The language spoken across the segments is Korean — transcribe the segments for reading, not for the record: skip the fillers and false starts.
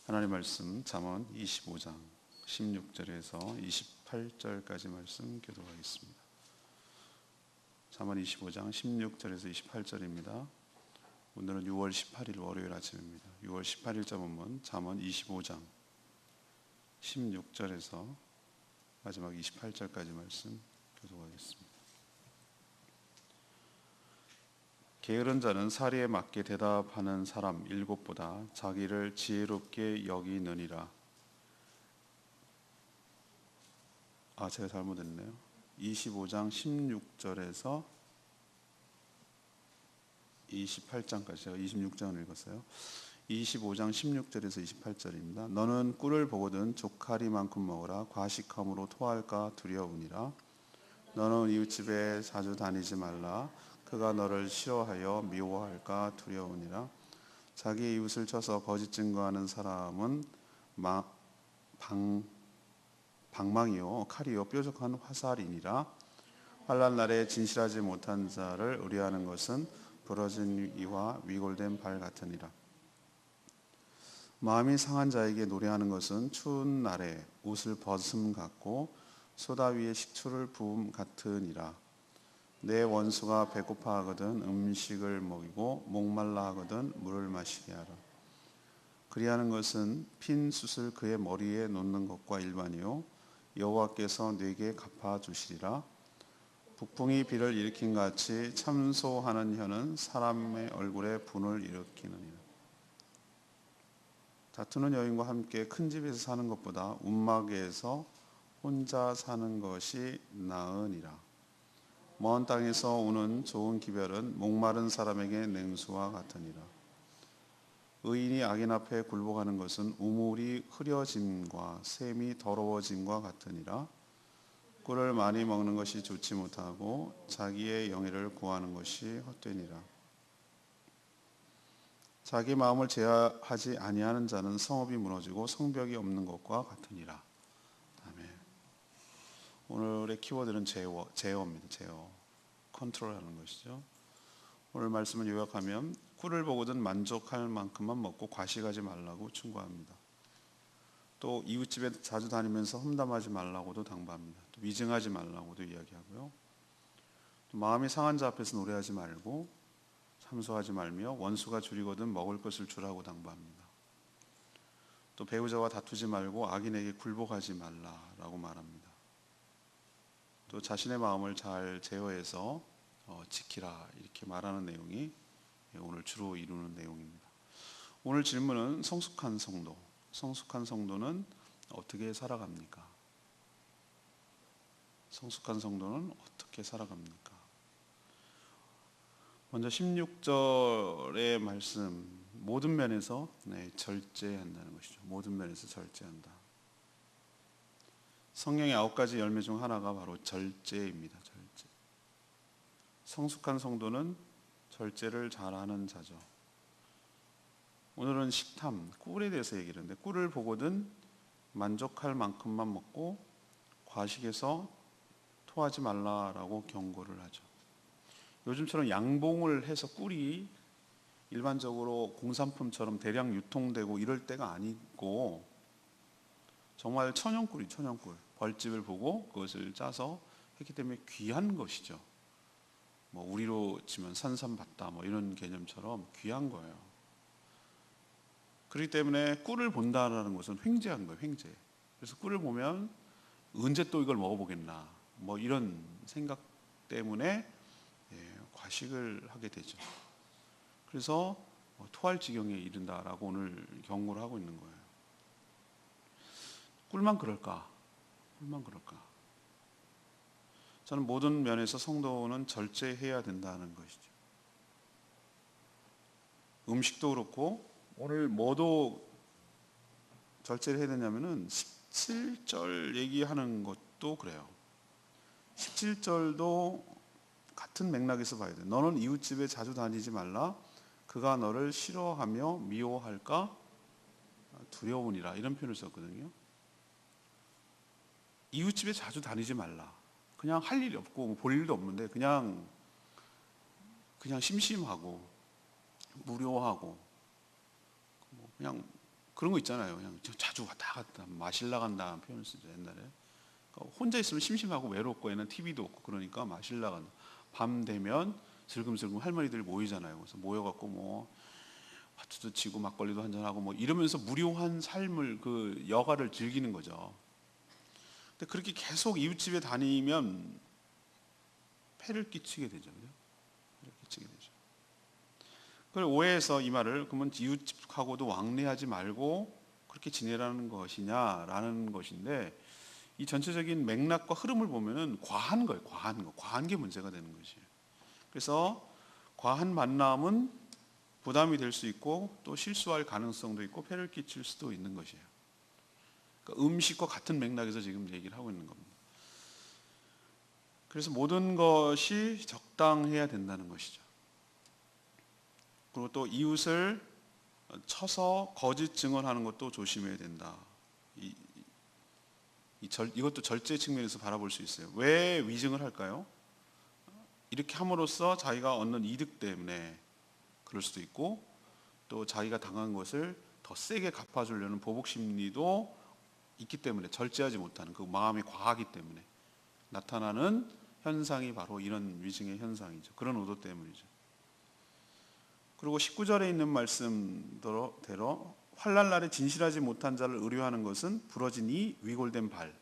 하나님 말씀 잠언 25장 16절에서 28절까지 말씀 교독하겠습니다. 잠언 25장 16절에서 28절입니다. 오늘은 6월 18일 월요일 아침입니다. 6월 18일자 본문 잠언 25장 16절에서 마지막 28절까지 말씀 교독하겠습니다. 게으른 자는 사리에 맞게 대답하는 사람 7보다 자기를 지혜롭게 여기느니라. 제가 잘못했네요. 25장 16절에서 28장까지 제가 26장을 읽었어요. 25장 16절에서 28절입니다. 너는 꿀을 보거든 조카리만큼 먹으라. 과식함으로 토할까 두려우니라. 너는 이웃집에 자주 다니지 말라. 그가 너를 싫어하여 미워할까 두려우니라. 자기 이웃을 쳐서 거짓 증거하는 사람은 방망이요 칼이요 뾰족한 화살이니라. 환난 날에 진실하지 못한 자를 의뢰하는 것은 부러진 이와 위골된 발 같으니라. 마음이 상한 자에게 노래하는 것은 추운 날에 옷을 벗음 같고 소다 위에 식초를 부음 같으니라. 내 원수가 배고파 하거든 음식을 먹이고 목말라 하거든 물을 마시게 하라. 그리하는 것은 핀 숯을 그의 머리에 놓는 것과 일반이요 여호와께서 네게 갚아 주시리라. 북풍이 비를 일으킨 같이 참소하는 혀는 사람의 얼굴에 분을 일으키느니라. 다투는 여인과 함께 큰 집에서 사는 것보다 움막에서 혼자 사는 것이 나으니라. 먼 땅에서 오는 좋은 기별은 목마른 사람에게 냉수와 같으니라. 의인이 악인 앞에 굴복하는 것은 우물이 흐려짐과 샘이 더러워짐과 같으니라. 꿀을 많이 먹는 것이 좋지 못하고 자기의 영예를 구하는 것이 헛되니라. 자기 마음을 제어하지 아니하는 자는 성읍이 무너지고 성벽이 없는 것과 같으니라. 아멘. 오늘의 키워드는 제어입니다. 제어. 컨트롤하는 것이죠. 오늘 말씀을 요약하면 꿀을 보거든 만족할 만큼만 먹고 과식하지 말라고 충고합니다. 또 이웃집에 자주 다니면서 험담하지 말라고도 당부합니다. 또 위증하지 말라고도 이야기하고요. 또 마음이 상한 자 앞에서 노래하지 말고 참소하지 말며 원수가 줄이거든 먹을 것을 주라고 당부합니다. 또 배우자와 다투지 말고 악인에게 굴복하지 말라라고 말합니다. 또 자신의 마음을 잘 제어해서 지키라 이렇게 말하는 내용이 오늘 주로 이루는 내용입니다. 오늘 질문은 성숙한 성도. 성숙한 성도는 어떻게 살아갑니까? 성숙한 성도는 어떻게 살아갑니까? 먼저 16절의 말씀 모든 면에서 절제한다는 것이죠. 모든 면에서 절제한다. 성령의 9가지 열매 중 하나가 바로 절제입니다. 절제. 성숙한 성도는 절제를 잘하는 자죠. 오늘은 식탐, 꿀에 대해서 얘기를 하는데 꿀을 보거든 만족할 만큼만 먹고 과식해서 토하지 말라라고 경고를 하죠. 요즘처럼 양봉을 해서 꿀이 일반적으로 공산품처럼 대량 유통되고 이럴 때가 아니고 정말 천연꿀이 천연꿀. 벌집을 보고 그것을 짜서 했기 때문에 귀한 것이죠. 우리로 치면 산삼바다 이런 개념처럼 귀한 거예요. 그렇기 때문에 꿀을 본다라는 것은 횡재한 거예요. 횡재. 그래서 꿀을 보면 언제 또 이걸 먹어보겠나 이런 생각 때문에 과식을 하게 되죠. 그래서 토할 지경에 이른다라고 오늘 경고를 하고 있는 거예요. 꿀만 그럴까? 꿀만 그럴까? 저는 모든 면에서 성도는 절제해야 된다는 것이죠. 음식도 그렇고 오늘 뭐도 절제를 해야 되냐면은 17절 얘기하는 것도 그래요. 17절도 같은 맥락에서 봐야 돼. 너는 이웃집에 자주 다니지 말라. 그가 너를 싫어하며 미워할까 두려우니라. 이런 표현을 썼거든요. 이웃집에 자주 다니지 말라. 그냥 할 일이 없고 볼 일도 없는데 그냥 심심하고 무료하고 그냥 그런 거 있잖아요. 그냥 자주 왔다 갔다 마실 나간다는 표현을 쓰죠 옛날에. 그러니까 혼자 있으면 심심하고 외롭고 애는 TV도 없고 그러니까 마실 나간다. 밤 되면 슬금슬금 할머니들이 모이잖아요. 그래서 모여갖고 뭐 화투도 치고 막걸리도 한잔하고 뭐 이러면서 무료한 삶을 그 여가를 즐기는 거죠. 근데 그렇게 계속 이웃집에 다니면 폐를 끼치게 되죠. 그죠? 폐를 끼치게 되죠. 그걸 오해해서 이 말을 그러면 이웃집하고도 왕래하지 말고 그렇게 지내라는 것이냐라는 것인데 이 전체적인 맥락과 흐름을 보면은 과한 거예요. 과한 거. 과한 게 문제가 되는 것이에요. 그래서 과한 만남은 부담이 될 수 있고 또 실수할 가능성도 있고 폐를 끼칠 수도 있는 것이에요. 그러니까 음식과 같은 맥락에서 지금 얘기를 하고 있는 겁니다. 그래서 모든 것이 적당해야 된다는 것이죠. 그리고 또 이웃을 쳐서 거짓 증언하는 것도 조심해야 된다. 이것도 절제 측면에서 바라볼 수 있어요. 왜 위증을 할까요? 이렇게 함으로써 자기가 얻는 이득 때문에 그럴 수도 있고 또 자기가 당한 것을 더 세게 갚아주려는 보복 심리도 있기 때문에 절제하지 못하는 그 마음이 과하기 때문에 나타나는 현상이 바로 이런 위증의 현상이죠. 그런 의도 때문이죠. 그리고 19절에 있는 말씀대로 환난 날에 진실하지 못한 자를 의뢰하는 것은 부러진 이 위골된 발.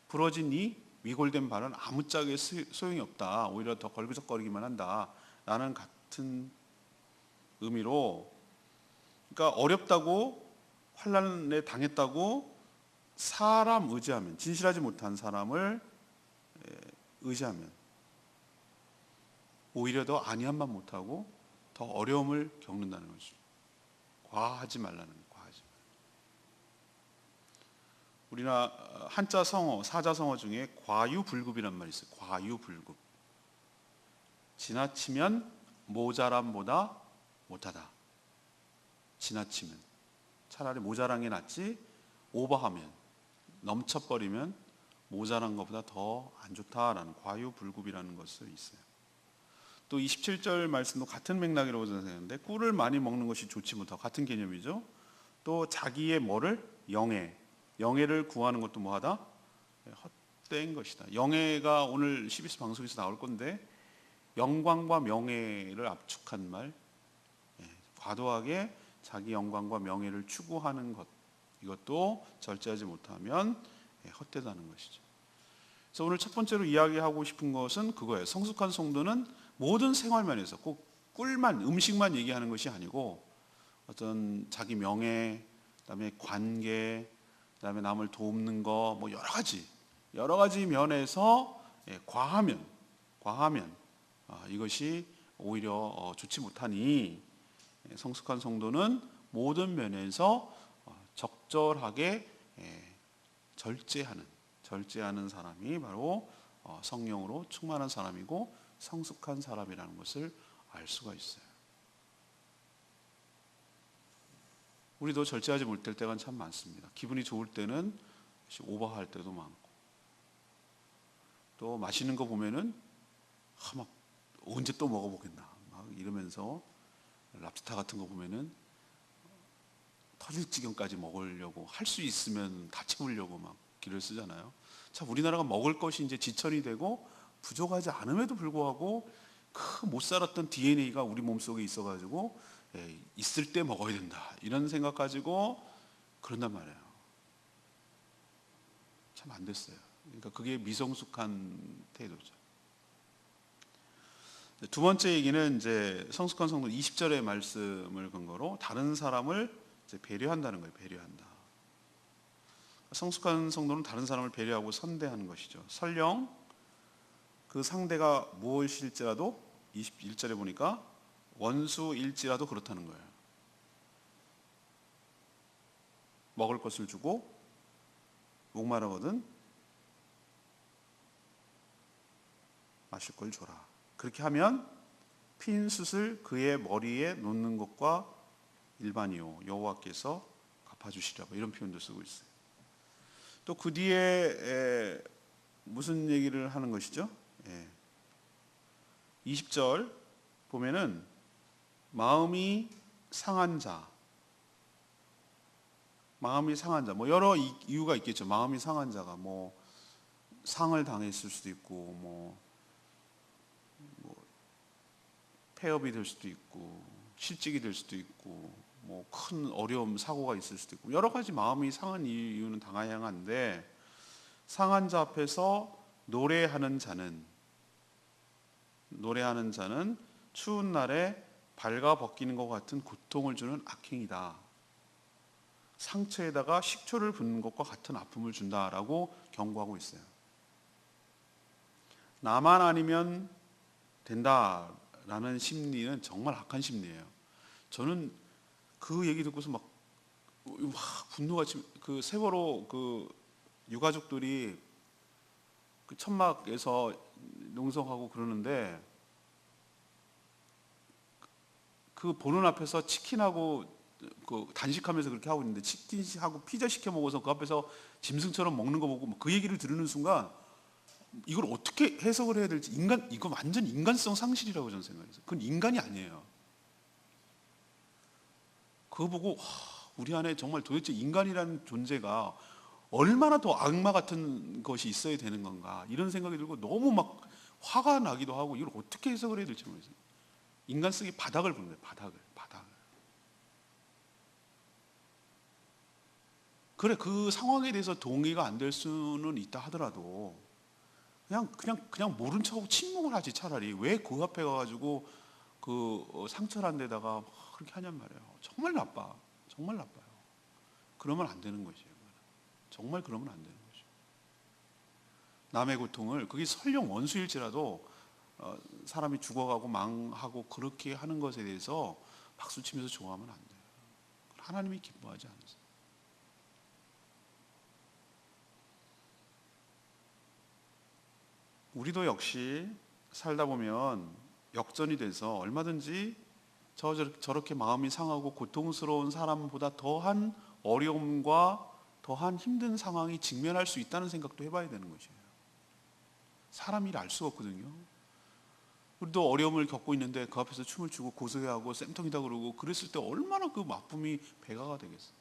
부러진 이 위골된 발은 아무짝에 소용이 없다. 오히려 더 걸그적거리기만 한다. 라는 같은 의미로 그러니까 어렵다고 환난에 당했다고 사람 의지하면 진실하지 못한 사람을 의지하면 오히려 더 안위함만 못하고 더 어려움을 겪는다는 거죠. 과하지 말라는 거예요. 과하지 말라. 우리나 한자 성어, 사자 성어 중에 과유불급이란 말이 있어요. 과유불급. 지나치면 모자람보다 못하다. 지나치면 차라리 모자란 게 낫지 오버하면 넘쳐버리면 모자란 것보다 더 안 좋다라는 과유불급이라는 것이 있어요. 또 27절 말씀도 같은 맥락이라고 생각하는데 꿀을 많이 먹는 것이 좋지 못하고 같은 개념이죠. 또 자기의 뭐를 영예를 구하는 것도 뭐하다? 헛된 것이다. 영예가 오늘 CBS 방송에서 나올 건데 영광과 명예를 압축한 말, 과도하게 자기 영광과 명예를 추구하는 것 이것도 절제하지 못하면 헛되다는 것이죠. 그래서 오늘 첫 번째로 이야기하고 싶은 것은 그거예요. 성숙한 성도는 모든 생활면에서 꼭 꿀만 음식만 얘기하는 것이 아니고 어떤 자기 명예, 그다음에 관계, 그다음에 남을 돕는 거 뭐 여러 가지 면에서 과하면 이것이 오히려 좋지 못하니 성숙한 성도는 모든 면에서 적절하게 절제하는 사람이 바로 성령으로 충만한 사람이고 성숙한 사람이라는 것을 알 수가 있어요. 우리도 절제하지 못할 때가 참 많습니다. 기분이 좋을 때는 오버할 때도 많고 또 맛있는 거 보면은 막 언제 또 먹어보겠나 막 이러면서 랍스타 같은 거 보면은 터질 지경까지 먹으려고 할 수 있으면 다 채우려고 막 기를 쓰잖아요. 참 우리나라가 먹을 것이 이제 지천이 되고 부족하지 않음에도 불구하고 그 못 살았던 DNA가 우리 몸속에 있어가지고 있을 때 먹어야 된다 이런 생각 가지고 그런단 말이에요. 참 안 됐어요. 그러니까 그게 미성숙한 태도죠. 두 번째 얘기는 이제 성숙한 성도 20절의 말씀을 근거로 다른 사람을 이제 배려한다는 거예요. 배려한다. 성숙한 성도는 다른 사람을 배려하고 선대하는 것이죠. 설령 그 상대가 무엇일지라도 21절에 보니까 원수일지라도 그렇다는 거예요. 먹을 것을 주고 목마르거든 마실 걸 줘라. 그렇게 하면 핀 숯을 그의 머리에 놓는 것과 일반이요 여호와께서 갚아주시리라 이런 표현도 쓰고 있어요. 또 그 뒤에 무슨 얘기를 하는 것이죠? 20절 보면은 마음이 상한 자 마음이 상한 자, 뭐 여러 이유가 있겠죠. 마음이 상한 자가 뭐 상을 당했을 수도 있고, 뭐 폐업이 될 수도 있고, 실직이 될 수도 있고, 뭐 큰 어려움, 사고가 있을 수도 있고, 여러 가지 마음이 상한 이유는 다양한데, 상한 자 앞에서 노래하는 자는 추운 날에 발가 벗기는 것 같은 고통을 주는 악행이다. 상처에다가 식초를 붓는 것과 같은 아픔을 준다라고 경고하고 있어요. 나만 아니면 된다라는 심리는 정말 악한 심리예요. 저는 그 얘기 듣고서 막 분노가 그 세월호 그 유가족들이 그 천막에서 농성하고 그러는데 그 보는 앞에서 치킨하고 그 단식하면서 그렇게 하고 있는데 치킨하고 피자 시켜 먹어서 그 앞에서 짐승처럼 먹는 거 보고 그 얘기를 들으는 순간 이걸 어떻게 해석을 해야 될지 이거 완전 인간성 상실이라고 저는 생각했어요. 그건 인간이 아니에요. 그거 보고 우리 안에 정말 도대체 인간이라는 존재가 얼마나 더 악마 같은 것이 있어야 되는 건가 이런 생각이 들고 너무 막 화가 나기도 하고 이걸 어떻게 해석을 해야 될지 모르겠어요. 인간성이 바닥을 보는 거예요. 바닥을. 그래 그 상황에 대해서 동의가 안 될 수는 있다 하더라도 그냥 모른 척하고 침묵을 하지 차라리 왜 그 앞에 가가지고 그 상처난 데다가 그렇게 하냔 말이에요. 정말 나빠요. 그러면 안 되는 것이에요. 정말 그러면 안 되는 거죠. 남의 고통을 그게 설령 원수일지라도 사람이 죽어가고 망하고 그렇게 하는 것에 대해서 박수치면서 좋아하면 안 돼요. 하나님이 기뻐하지 않으세요. 우리도 역시 살다 보면 역전이 돼서 얼마든지 저렇게 마음이 상하고 고통스러운 사람보다 더한 어려움과 더한 힘든 상황이 직면할 수 있다는 생각도 해봐야 되는 것이에요. 사람 일 알 수가 없거든요. 우리도 어려움을 겪고 있는데 그 앞에서 춤을 추고 고소해하고 쌤통이다 그러고 그랬을 때 얼마나 그 아픔이 배가가 되겠어요.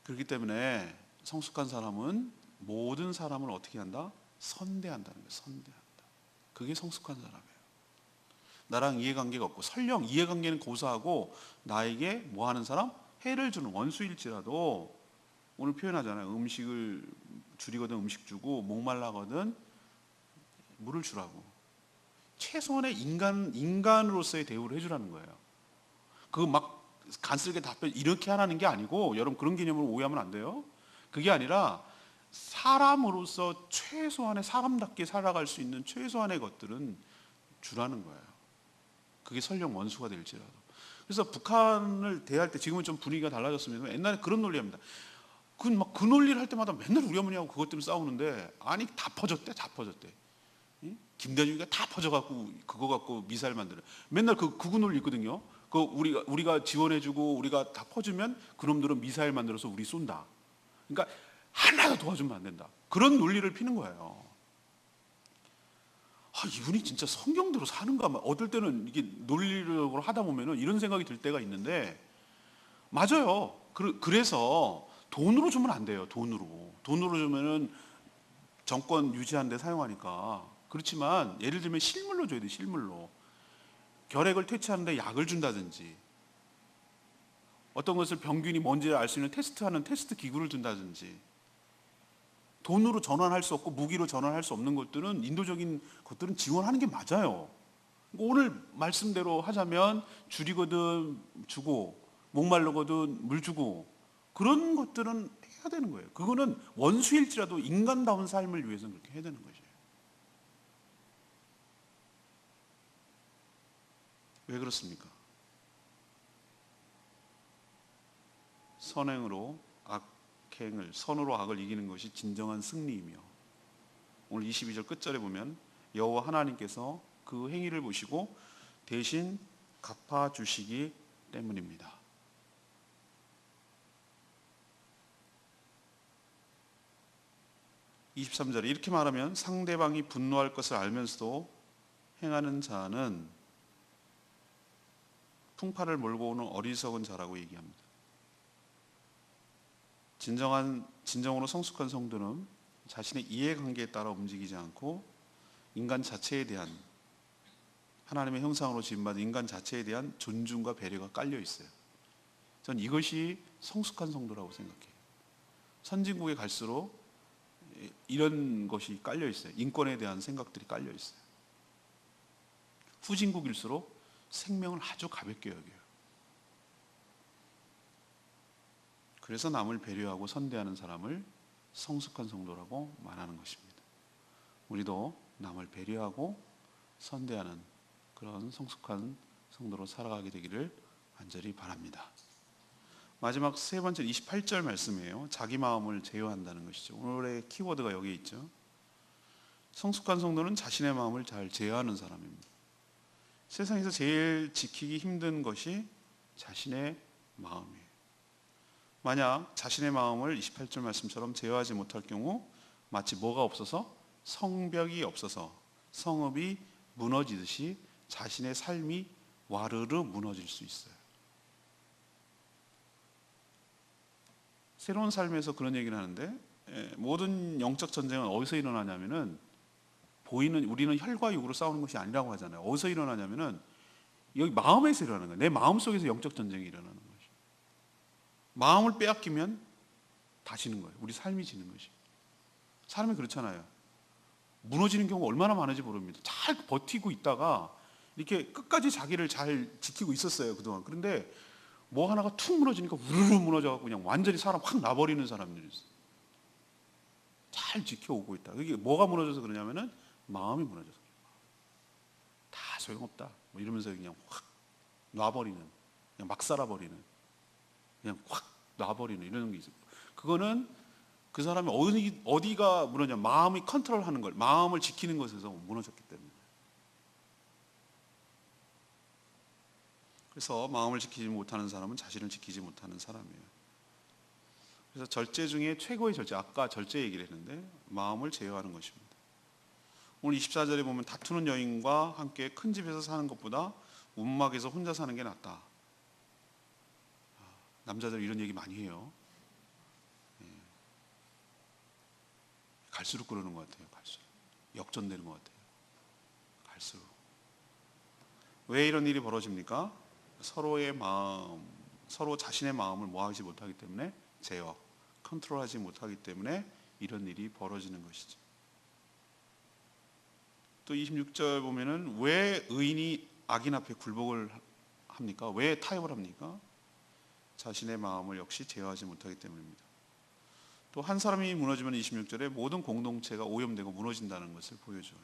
그렇기 때문에 성숙한 사람은 모든 사람을 어떻게 한다? 선대한다는 거예요. 선대한다. 그게 성숙한 사람이에요. 나랑 이해관계가 없고 설령 이해관계는 고사하고 나에게 뭐 하는 사람? 해를 주는 원수일지라도 오늘 표현하잖아요. 음식을 줄이거든 음식 주고 목말라거든 물을 주라고. 최소한의 인간으로서의 대우를 해주라는 거예요. 그거 막 간쓸게 답변 이렇게 하라는 게 아니고 여러분 그런 개념으로 오해하면 안 돼요. 그게 아니라 사람으로서 최소한의 사람답게 살아갈 수 있는 최소한의 것들은 주라는 거예요. 그게 설령 원수가 될지라도. 그래서 북한을 대할 때 지금은 좀 분위기가 달라졌습니다. 옛날에 그런 논리입니다. 그 논리를 할 때마다 맨날 우리 어머니하고 그것 때문에 싸우는데 아니 다 퍼졌대. 김대중이가 다 퍼져갖고 그거 갖고 미사일 만들어. 맨날 그거 논리 있거든요. 그 우리가 지원해주고 우리가 다 퍼주면 그놈들은 미사일 만들어서 우리 쏜다. 그러니까 하나도 도와주면 안 된다. 그런 논리를 피는 거예요. 이분이 진짜 성경대로 사는가? 어떨 때는 이게 논리적으로 하다 보면은 이런 생각이 들 때가 있는데 맞아요. 그래서 돈으로 주면 안 돼요. 돈으로 주면은 정권 유지하는 데 사용하니까. 그렇지만 예를 들면 실물로 줘야 돼. 실물로. 결핵을 퇴치하는데 약을 준다든지 어떤 것을 병균이 뭔지 알 수 있는 테스트하는 테스트 기구를 준다든지 돈으로 전환할 수 없고 무기로 전환할 수 없는 것들은 인도적인 것들은 지원하는 게 맞아요. 오늘 말씀대로 하자면 줄이거든 주고 목말르거든 물 주고 그런 것들은 해야 되는 거예요. 그거는 원수일지라도 인간다운 삶을 위해서는 그렇게 해야 되는 것이에요. 왜 그렇습니까? 선행으로 선으로 악을 이기는 것이 진정한 승리이며 오늘 22절 끝절에 보면 여호와 하나님께서 그 행위를 보시고 대신 갚아주시기 때문입니다. 23절에 이렇게 말하면 상대방이 분노할 것을 알면서도 행하는 자는 풍파를 몰고 오는 어리석은 자라고 얘기합니다. 진정으로 성숙한 성도는 자신의 이해관계에 따라 움직이지 않고 인간 자체에 대한, 하나님의 형상으로 지음받은 인간 자체에 대한 존중과 배려가 깔려 있어요. 전 이것이 성숙한 성도라고 생각해요. 선진국에 갈수록 이런 것이 깔려 있어요. 인권에 대한 생각들이 깔려 있어요. 후진국일수록 생명을 아주 가볍게 여겨요. 그래서 남을 배려하고 선대하는 사람을 성숙한 성도라고 말하는 것입니다. 우리도 남을 배려하고 선대하는 그런 성숙한 성도로 살아가게 되기를 간절히 바랍니다. 마지막 세 번째 28절 말씀이에요. 자기 마음을 제어한다는 것이죠. 오늘의 키워드가 여기 있죠. 성숙한 성도는 자신의 마음을 잘 제어하는 사람입니다. 세상에서 제일 지키기 힘든 것이 자신의 마음이에요. 만약 자신의 마음을 28절 말씀처럼 제어하지 못할 경우 마치 뭐가 없어서, 성벽이 없어서 성읍이 무너지듯이 자신의 삶이 와르르 무너질 수 있어요. 새로운 삶에서 그런 얘기를 하는데, 모든 영적 전쟁은 어디서 일어나냐면은 우리는 혈과 육으로 싸우는 것이 아니라고 하잖아요. 어디서 일어나냐면은 여기 마음에서 일어나는 거예요. 내 마음 속에서 영적 전쟁이 일어나는 것이. 마음을 빼앗기면 다 지는 거예요. 우리 삶이 지는 것이. 사람이 그렇잖아요. 무너지는 경우가 얼마나 많은지 모릅니다. 잘 버티고 있다가 이렇게 끝까지 자기를 잘 지키고 있었어요, 그동안. 그런데 뭐 하나가 툭 무너지니까 우르르 무너져갖고 그냥 완전히 사람 확 놔버리는 사람들이 있어요. 잘 지켜오고 있다. 이게 뭐가 무너져서 그러냐면은 마음이 무너져서 다 소용없다 뭐 이러면서 그냥 확 놔버리는, 그냥 막 살아버리는, 그냥 확 놔버리는 이런 게 있어요. 그거는 그 사람이 어디가 무너냐, 마음이 컨트롤하는 걸, 마음을 지키는 것에서 무너졌기 때문에. 그래서 마음을 지키지 못하는 사람은 자신을 지키지 못하는 사람이에요. 그래서 절제 중에 최고의 절제, 아까 절제 얘기를 했는데 마음을 제어하는 것입니다. 오늘 24절에 보면 다투는 여인과 함께 큰 집에서 사는 것보다 움막에서 혼자 사는 게 낫다. 남자들 이런 얘기 많이 해요. 갈수록 그러는 것 같아요. 갈수록 역전되는 것 같아요. 갈수록. 왜 이런 일이 벌어집니까? 서로 자신의 마음을 모아하지 못하기 때문에, 제어, 컨트롤하지 못하기 때문에 이런 일이 벌어지는 것이죠. 또 26절 보면은 왜 의인이 악인 앞에 굴복을 합니까? 왜 타협을 합니까? 자신의 마음을 역시 제어하지 못하기 때문입니다. 또 한 사람이 무너지면 26절에 모든 공동체가 오염되고 무너진다는 것을 보여줘요.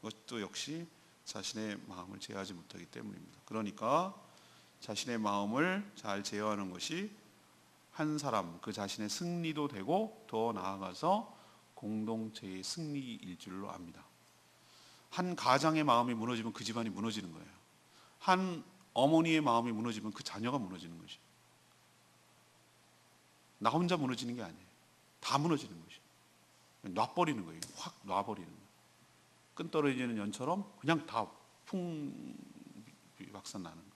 그것도 역시 자신의 마음을 제어하지 못하기 때문입니다. 그러니까 자신의 마음을 잘 제어하는 것이 한 사람 그 자신의 승리도 되고 더 나아가서 공동체의 승리일 줄로 압니다. 한 가장의 마음이 무너지면 그 집안이 무너지는 거예요. 한 어머니의 마음이 무너지면 그 자녀가 무너지는 것이에요. 나 혼자 무너지는 게 아니에요. 다 무너지는 것이에요. 놔버리는 거예요. 확 놔버리는 거예요. 끈 떨어지는 연처럼 그냥 다 풍박산 나는 거예요.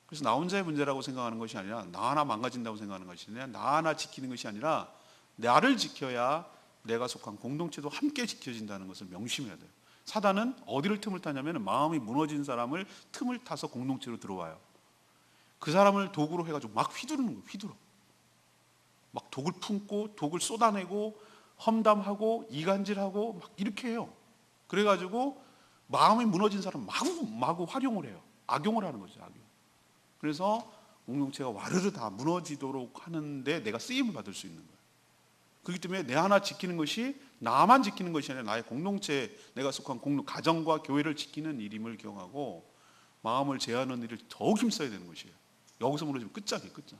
그래서 나 혼자의 문제라고 생각하는 것이 아니라, 나 하나 망가진다고 생각하는 것이 아니라, 나 하나 지키는 것이 아니라 나를 지켜야 내가 속한 공동체도 함께 지켜진다는 것을 명심해야 돼요. 사단은 어디를 틈을 타냐면 마음이 무너진 사람을 틈을 타서 공동체로 들어와요. 그 사람을 도구로 해가지고 막 휘두르는 거예요. 휘두르. 막 독을 품고 독을 쏟아내고 험담하고 이간질하고 막 이렇게 해요. 그래가지고 마음이 무너진 사람 마구 활용을 해요. 악용을 하는 거죠. 악용. 그래서 공동체가 와르르 다 무너지도록 하는데 내가 쓰임을 받을 수 있는 거예요. 그렇기 때문에 내 하나 지키는 것이 나만 지키는 것이 아니라 나의 공동체, 내가 속한 가정과 교회를 지키는 일임을 기억하고 마음을 제어하는 일을 더욱 힘써야 되는 것이에요. 여기서 무너지면 끝장이에요. 끝장.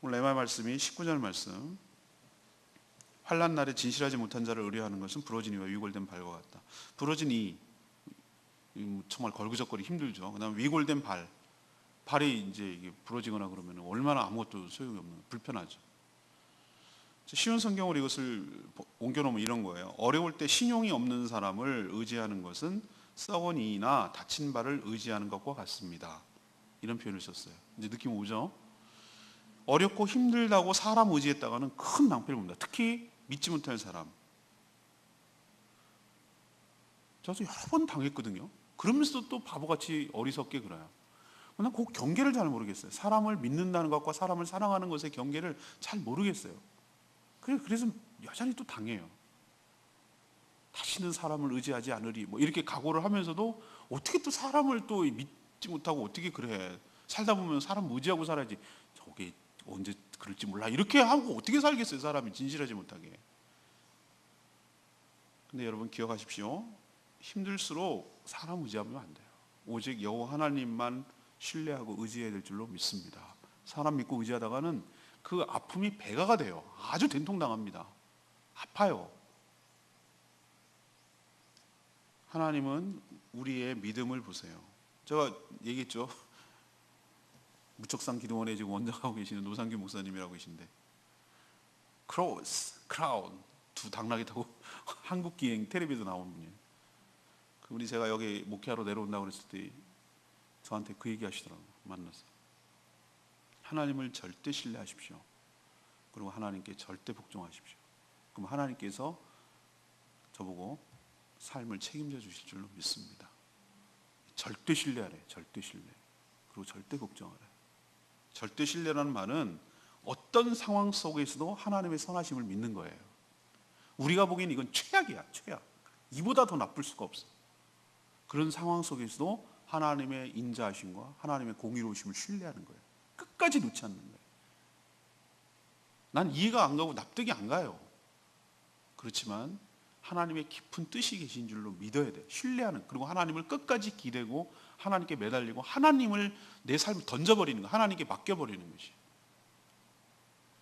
오늘 내 말씀이 19절 말씀. 환난 날에 진실하지 못한 자를 의뢰하는 것은 부러진 이와 위골된 발과 같다. 부러진 이 정말 걸그적거리 힘들죠. 그다음에 위골된 발이 이제 이게 부러지거나 그러면 얼마나 아무것도 소용이 없는, 불편하죠. 쉬운 성경으로 이것을 옮겨놓으면 이런 거예요. 어려울 때 신용이 없는 사람을 의지하는 것은 썩은 이나 다친 발을 의지하는 것과 같습니다. 이런 표현을 썼어요. 이제 느낌 오죠? 어렵고 힘들다고 사람 의지했다가는 큰 낭패를 봅니다. 특히 믿지 못할 사람. 저도 여러 번 당했거든요. 그러면서도 또 바보같이 어리석게 그래요. 난 그 경계를 잘 모르겠어요. 사람을 믿는다는 것과 사람을 사랑하는 것의 경계를 잘 모르겠어요. 그래서 여전히 또 당해요. 다시는 사람을 의지하지 않으리 뭐 이렇게 각오를 하면서도 어떻게 또 사람을 또 믿지 못하고 어떻게 그래. 살다 보면 사람 의지하고 살아야지. 저게 언제 그럴지 몰라. 이렇게 하고 어떻게 살겠어요. 사람이 진실하지 못하게. 근데 여러분 기억하십시오. 힘들수록 사람 의지하면 안 돼요. 오직 여호와 하나님만 신뢰하고 의지해야 될 줄로 믿습니다. 사람 믿고 의지하다가는 그 아픔이 배가가 돼요. 아주 된통당합니다. 아파요. 하나님은 우리의 믿음을 보세요. 제가 얘기했죠. 무척산 기도원에 지금 원장하고 계시는 노상규 목사님이라고 계신데 크라운 두 당나귀 타고 한국 기행 텔레비에서 나온 분이에요. 그분이 제가 여기 목회하러 내려온다고 그랬을 때 저한테 그 얘기 하시더라고요. 만나서 하나님을 절대 신뢰하십시오. 그리고 하나님께 절대 복종하십시오. 그럼 하나님께서 저보고 삶을 책임져 주실 줄로 믿습니다. 절대 신뢰하래. 절대 신뢰. 그리고 절대 복종하래. 절대 신뢰라는 말은 어떤 상황 속에서도 하나님의 선하심을 믿는 거예요. 우리가 보기엔 이건 최악이야. 최악. 이보다 더 나쁠 수가 없어. 그런 상황 속에서도 하나님의 인자하심과 하나님의 공의로우심을 신뢰하는 거예요. 끝까지 놓지 않는 거예요. 난 이해가 안 가고 납득이 안 가요. 그렇지만 하나님의 깊은 뜻이 계신 줄로 믿어야 돼요. 신뢰하는. 그리고 하나님을 끝까지 기대고 하나님께 매달리고 하나님을 내 삶을 던져버리는 거, 하나님께 맡겨버리는 것이.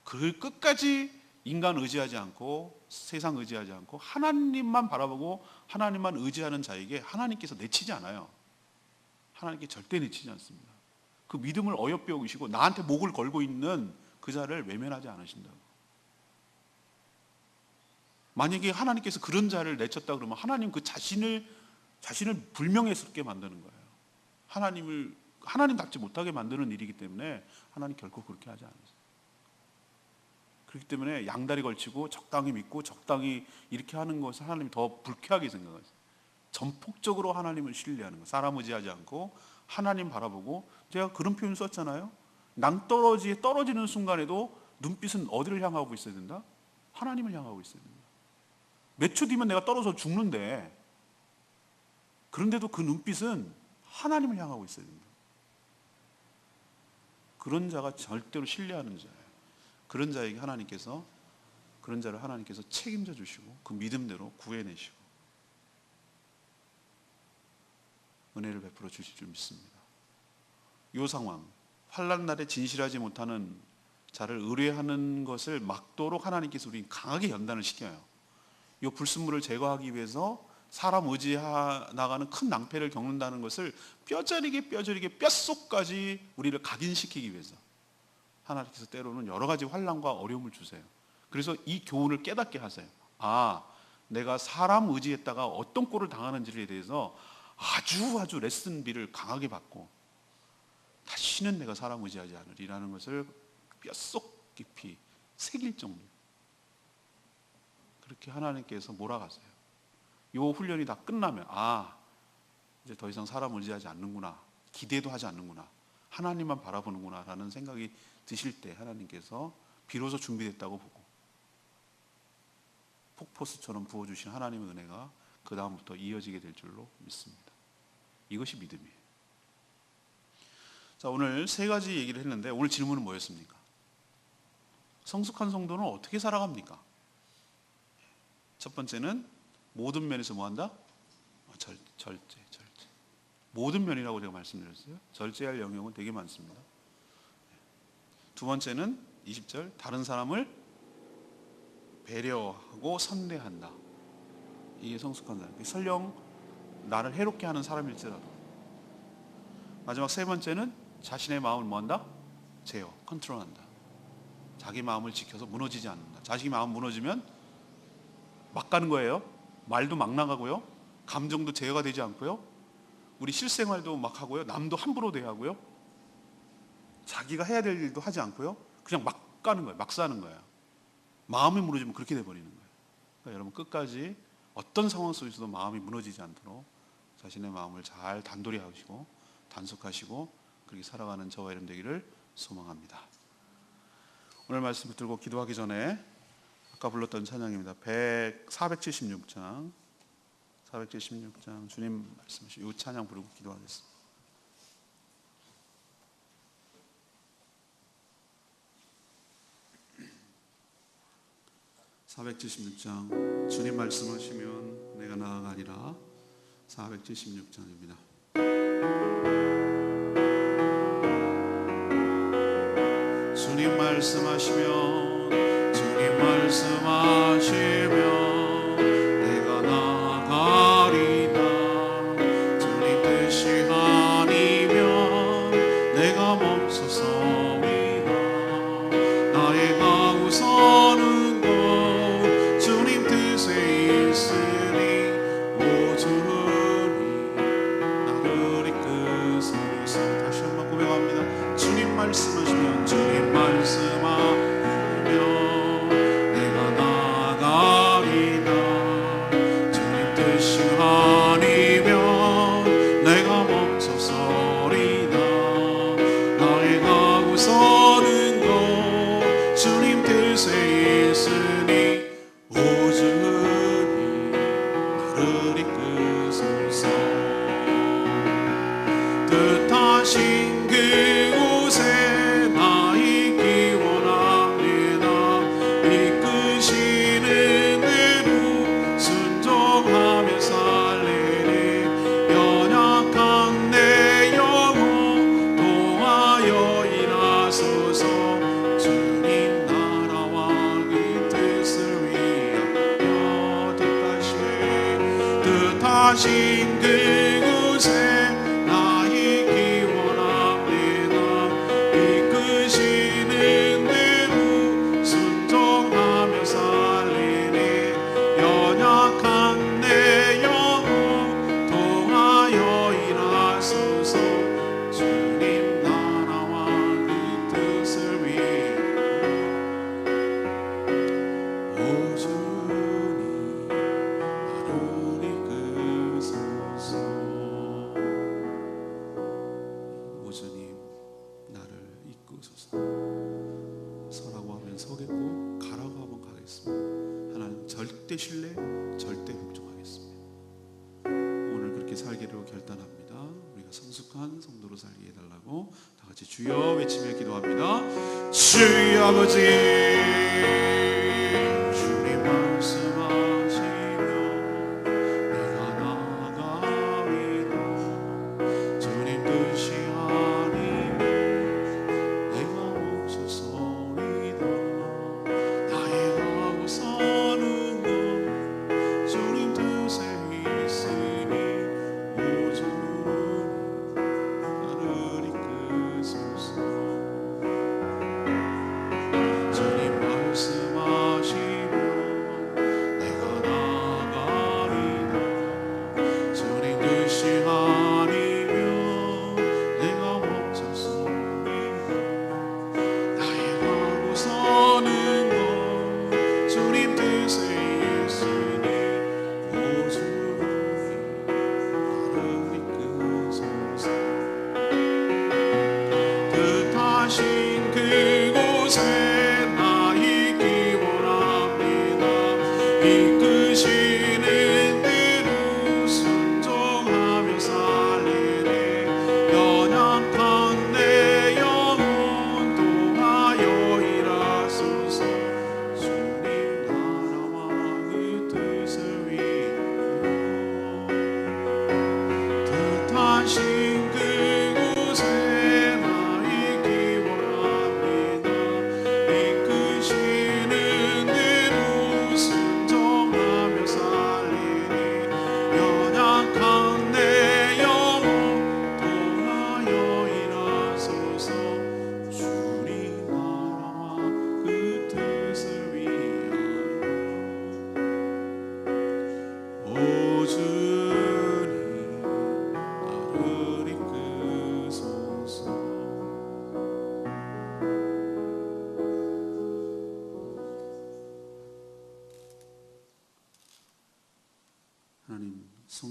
그 끝까지 인간 의지하지 않고 세상 의지하지 않고 하나님만 바라보고 하나님만 의지하는 자에게 하나님께서 내치지 않아요. 하나님께 절대 내치지 않습니다. 그 믿음을 어여삐 여기시고 나한테 목을 걸고 있는 그 자를 외면하지 않으신다고. 만약에 하나님께서 그런 자를 내쳤다 그러면 하나님 그 자신을 불명예스럽게 만드는 거예요. 하나님답지 못하게 만드는 일이기 때문에 하나님 결코 그렇게 하지 않으세요. 그렇기 때문에 양다리 걸치고 적당히 믿고 적당히 이렇게 하는 것을 하나님이 더 불쾌하게 생각하세요. 전폭적으로 하나님을 신뢰하는 거. 사람 의지하지 않고 하나님 바라보고, 제가 그런 표현 썼잖아요. 낭떠러지에 떨어지는 순간에도 눈빛은 어디를 향하고 있어야 된다? 하나님을 향하고 있어야 된다. 몇 초 뒤면 내가 떨어져 죽는데 그런데도 그 눈빛은 하나님을 향하고 있어야 된다. 그런 자가 절대로 신뢰하는 자예요. 그런 자에게 그런 자를 하나님께서 책임져 주시고 그 믿음대로 구해내시고 은혜를 베풀어 주실 줄 믿습니다. 이 상황, 환난 날에 진실하지 못하는 자를 의뢰하는 것을 막도록 하나님께서 우리 강하게 연단을 시켜요. 이 불순물을 제거하기 위해서 사람 의지하 나가는 큰 낭패를 겪는다는 것을 뼈저리게 뼛속까지 우리를 각인시키기 위해서 하나님께서 때로는 여러 가지 환난과 어려움을 주세요. 그래서 이 교훈을 깨닫게 하세요. 아, 내가 사람 의지했다가 어떤 꼴을 당하는지에 대해서 아주 레슨비를 강하게 받고 다시는 내가 사람 의지하지 않으리라는 것을 뼛속 깊이 새길 정도. 그렇게 하나님께서 몰아가세요. 이 훈련이 다 끝나면 이제 더 이상 사람 의지하지 않는구나, 기대도 하지 않는구나, 하나님만 바라보는구나 라는 생각이 드실 때 하나님께서 비로소 준비됐다고 보고 폭포수처럼 부어주신 하나님의 은혜가 그 다음부터 이어지게 될 줄로 믿습니다. 이것이 믿음이에요. 자, 오늘 세 가지 얘기를 했는데 오늘 질문은 뭐였습니까? 성숙한 성도는 어떻게 살아갑니까? 첫 번째는 모든 면에서 뭐한다? 절제. 모든 면이라고 제가 말씀드렸어요. 절제할 영역은 되게 많습니다. 두 번째는 20절, 다른 사람을 배려하고 선대한다. 이게 성숙한 사람. 설령 나를 해롭게 하는 사람일지라도. 마지막 세 번째는 자신의 마음을 뭐한다? 제어, 컨트롤한다. 자기 마음을 지켜서 무너지지 않는다. 자기 마음 무너지면 막 가는 거예요. 말도 막 나가고요. 감정도 제어가 되지 않고요. 우리 실생활도 막 하고요. 남도 함부로 대하고요. 자기가 해야 될 일도 하지 않고요. 그냥 막 가는 거예요. 막 사는 거예요. 마음이 무너지면 그렇게 돼버리는 거예요. 그러니까 여러분 끝까지 어떤 상황 속에서도 마음이 무너지지 않도록 자신의 마음을 잘 단돌이 하시고 단속하시고 그렇게 살아가는 저와 여러분 되기를 소망합니다. 오늘 말씀 붙들고 기도하기 전에 아까 불렀던 찬양입니다. 476장 주님 말씀하신 이 찬양 부르고 기도하겠습니다. 476장 주님 말씀하시면 내가 나아가리라. 476장입니다. 주님 말씀하시면 내가 나아가리라. 주님 뜻이 아니면 내가 멈춰서리라. 나의 가고서는 것 주님 뜻에 있으니 오 주님 나를 이끄소서. 다시 한번 고백합니다. 주님 말씀하시면 주님 말씀하시면 내가 나아가리라. 주님 뜻이 아니면 내가 멈춰서리라. 나의 가고서는 것 주님 뜻에 있으니 오 주님 나를 이끄소서. 뜻하신 그곳에 나 있기 원합니다. 이끄시는 대로 순종하며 살리리. 연약한 내 영혼 도하여 일하소서. 주님 나라와 그 뜻을 위하여 뜻하신 그곳에 서라고 하면 서겠고 가라고 하면 가겠습니다. 하나님 절대 신뢰, 절대 복종하겠습니다. 오늘 그렇게 살기로 결단합니다. 우리가 성숙한 성도로 살게 해달라고 다 같이 주여 외치며 기도합니다. 주여 아버지 주님 말씀하시면 내가 나아가리라. 주님 뜻이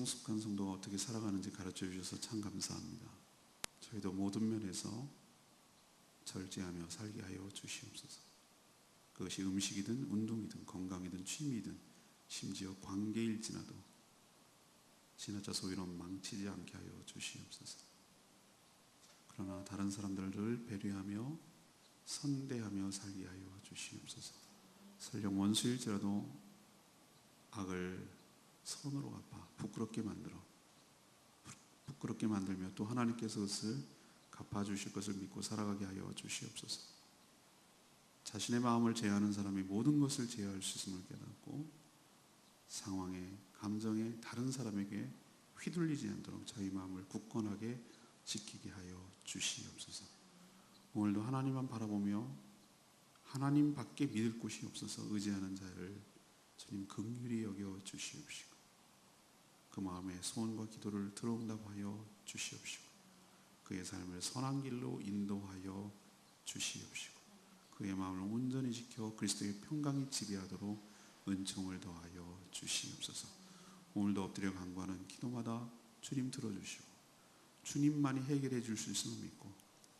성숙한 성도가 어떻게 살아가는지 가르쳐 주셔서 참 감사합니다. 저희도 모든 면에서 절제하며 살게 하여 주시옵소서. 그것이 음식이든 운동이든 건강이든 취미이든 심지어 관계일지라도 지나쳐 소위로 망치지 않게 하여 주시옵소서. 그러나 다른 사람들을 배려하며 선대하며 살게 하여 주시옵소서. 설령 원수일지라도 악을 선으로 갚아 부끄럽게 만들며 또 하나님께서 그것을 갚아주실 것을 믿고 살아가게 하여 주시옵소서. 자신의 마음을 제어하는 사람이 모든 것을 제어할 수 있음을 깨닫고 상황에, 감정에 다른 사람에게 휘둘리지 않도록 저희 마음을 굳건하게 지키게 하여 주시옵소서. 오늘도 하나님만 바라보며 하나님밖에 믿을 곳이 없어서 의지하는 자를 주님 긍휼히 여겨 주시옵시고 그 마음의 소원과 기도를 들어응답하여 주시옵시고 그의 삶을 선한 길로 인도하여 주시옵시고 그의 마음을 온전히 지켜 그리스도의 평강이 지배하도록 은총을 더하여 주시옵소서. 오늘도 엎드려 간구하는 기도마다 주님 들어주시고 주님만이 해결해 줄 수 있음을 믿고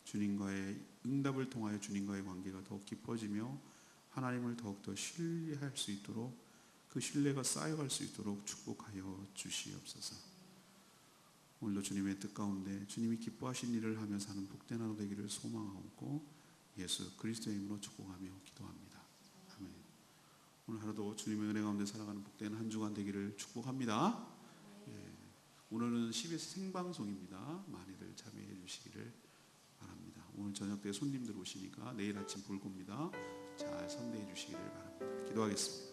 주님과의 응답을 통하여 주님과의 관계가 더욱 깊어지며 하나님을 더욱더 신뢰할 수 있도록 그 신뢰가 쌓여갈 수 있도록 축복하여 주시옵소서. 오늘도 주님의 뜻 가운데 주님이 기뻐하신 일을 하며 사는 복된 하루 되기를 소망하고 예수 그리스도의 이름으로 축복하며 기도합니다. 아멘. 오늘 하루도 주님의 은혜 가운데 살아가는 복된 한 주간 되기를 축복합니다. 오늘은 CBS 생방송입니다. 많이들 참여해 주시기를 바랍니다. 오늘 저녁 때 손님들 오시니까 내일 아침 볼 겁니다. 잘 선대해 주시기를 바랍니다. 기도하겠습니다.